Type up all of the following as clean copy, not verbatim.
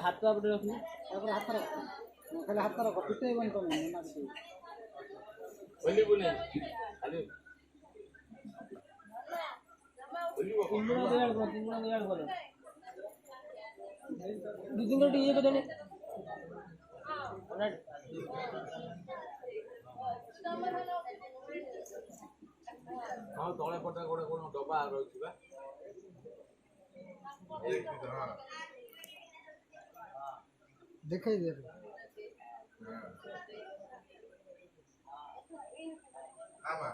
हाथ आपटे रखनी हाथ रख खाली हाथ रख पिटे बन तो नहीं ना बोली बोले खाली तिंगुड़ा दयाल को दिदिंगो टी ये को देने हां तळे पटा कोन डब्बा रहउछिबा दिखाई दे आबा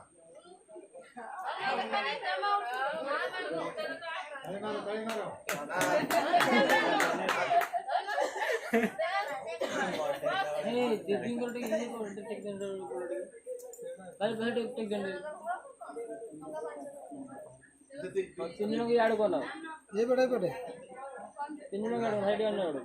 ए दिदिंग को टे ये को टेक देन भाई भाई टेक देन तीन लोग याड कोन ये बड़े तीन लोग याड साइड याड याड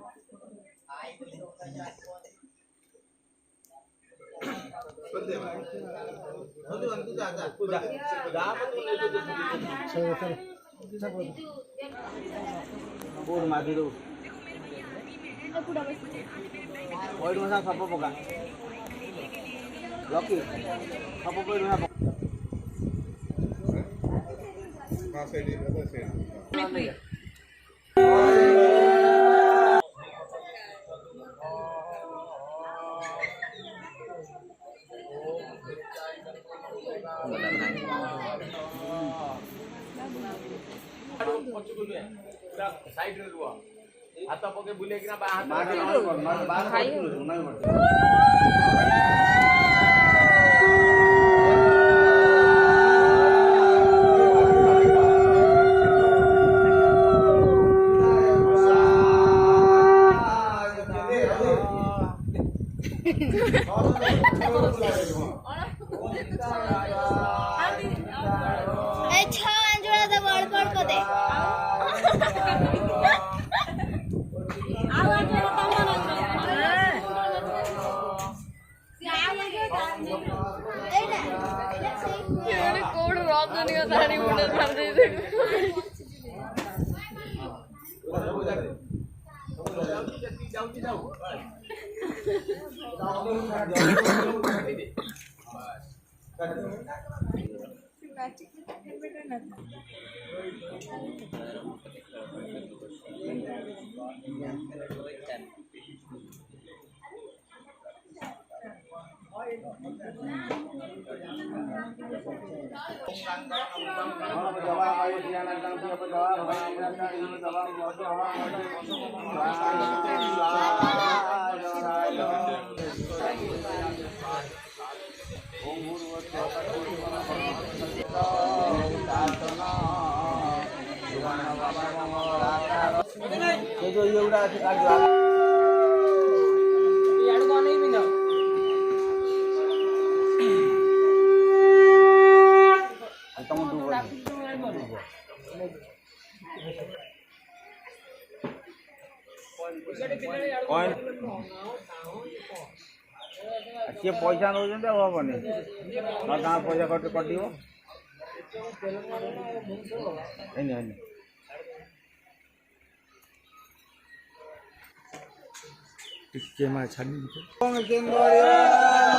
साइड रे रुआ हाथ पके बुले कि ना बा हाथ बाहर खाई नहीं जो ये उड़ा के काट दो ये आड़ को नहीं बिना तुम दो कौन अच्छे पैसा नौ जंदे वो बने ना कहाँ पैसा कट दियो नहीं इसके मां छानी कौन केंद्र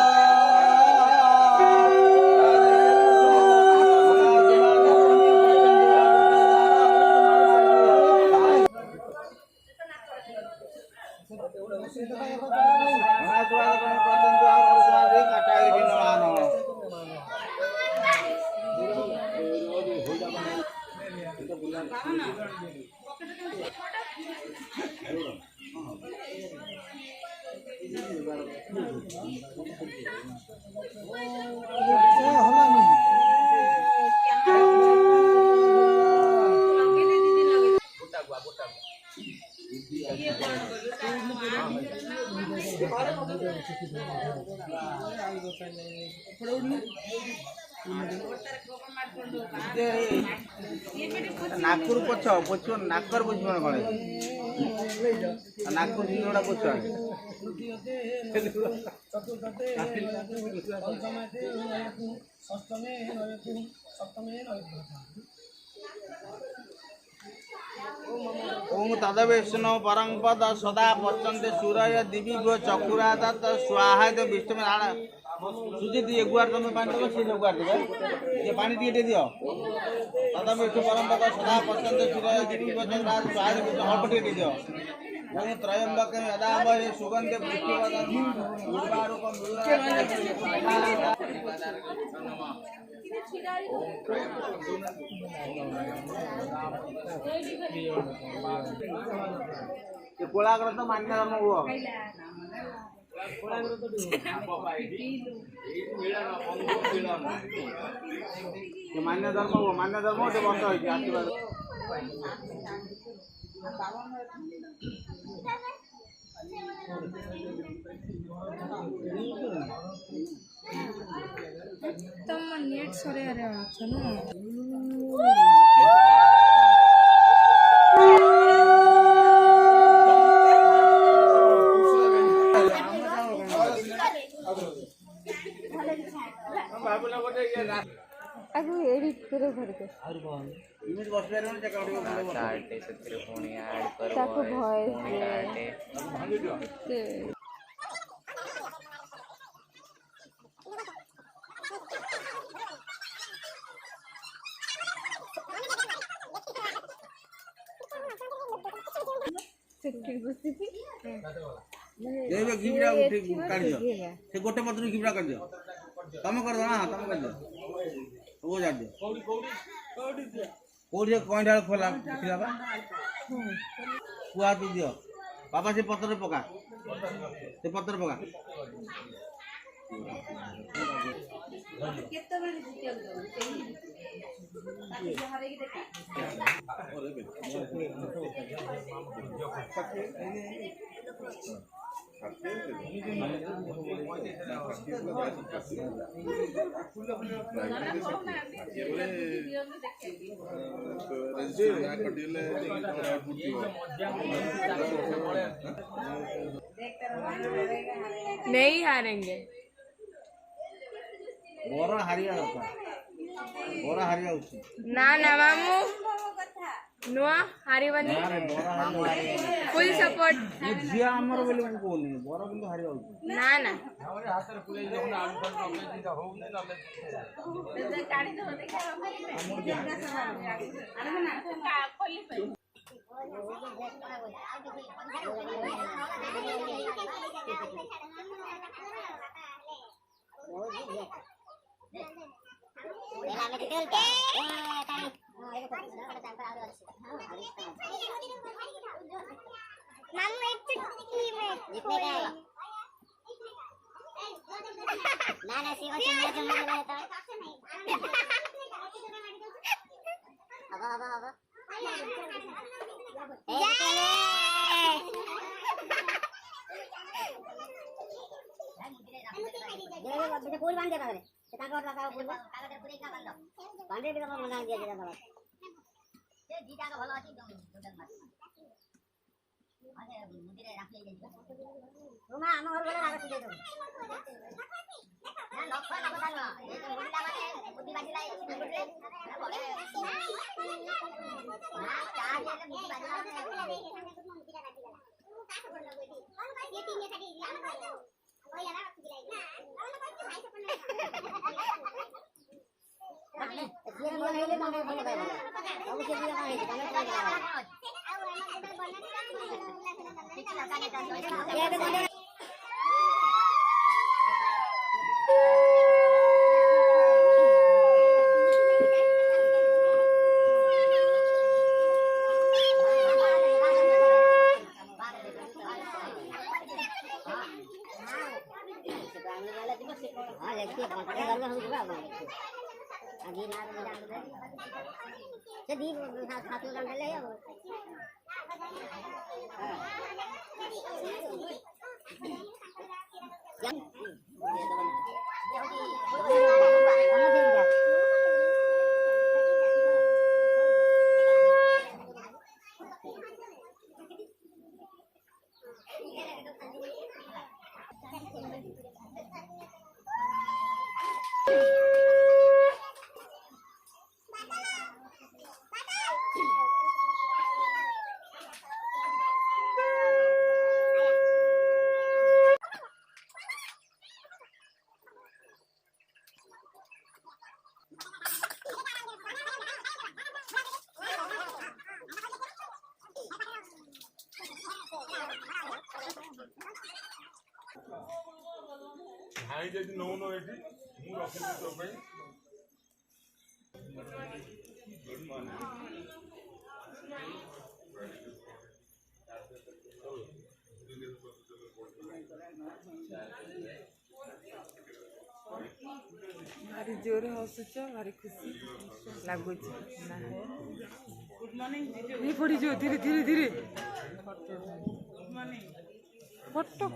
नागपुर पोछ पोछ नाकर बुझे कौन नागपुर जिला पोछ ओम तदविष्णु परंपद सदा पचंते सूरय दिवी गो चकुरा दत्त स्वाहा विष्णु सुजित एक बार तुम पानी दब सी एक बार देवे ये पानी टे दियो तदविष्णु परंपद सदा पचंते सूरय दिवी गो चकुरा स्वाहा विष्णु अल्प टे दियो ओम त्रयंबक यदामहे सुगंधे पुष्टिवर्धन उर्वारुकम कोलाग्र तो मान्य धर्म हुआ मान्य धर्म हो वर्ष हो आशीर्वाद तम नेट सरे अरे अच्छा ना आगु एडिट करे घर के और कौन इमेज बस पे रहने चेक आउट चार्ट से फोन ऐड करो ताको वॉइस दे देवे गिबड़ा उठी काट दियो से गोटे पत्र गिबड़ा कर दियो तुम कर दो ना तुम कर दो वो जा दियो कोड़ी कौन ढाल खोला खिला बा कुआ तू दियो बाबा से पत्र पका से पत्र पका केते बजे जितियो नहीं हारेंगे बोरा हारिया बोरा हारिया ना ना मामू नुआ हारी बनी फुल सपोर्ट ये झिया हमर बोले कोनी बोरा बिंदु हारिया ना ना हमरे हाथ रे पुले जखन आलू कर नले दिदा हो नै नले गाड़ी तो देखा हमर जगह सब अरे ना खोली पे ना सीमा चिन्ह जमा रहता है अब फूल बांध दे पहले ताको लगाओ फूल कागज पूरे का बांध दो बांधे भी तो मना दिया जरा बाबा ये जीता का भलो अछि टोटल मार आगे मुंडीरे राख ले जाई रुमा हम घर वाला कागज दे दो ना लक्ष्य ना बतानो ये तो मुंडा माने बुद्धि बाजी लाई मुंडरे बोले ना चार ये बुद्धि बाजी लाई ये तीन ये खाली हम कर ओ यार बुद्धि लाई ये बोल नहीं ले मांगे बोल भाई अब से भी नहीं है ये हां लेके पकड़े घर में हम जुड़ा अभी ना जान दे जदी खातू जान ले अब ଭାଇ ଯଦି ନଉନ ଏଠି ମୁଁ ରଖିବି ତୋ ପାଇଁ। भारी जोर हसुच भारी खुशी लगुच ना नहीं पड़ी जो धीरे धीरे धीरे फोटो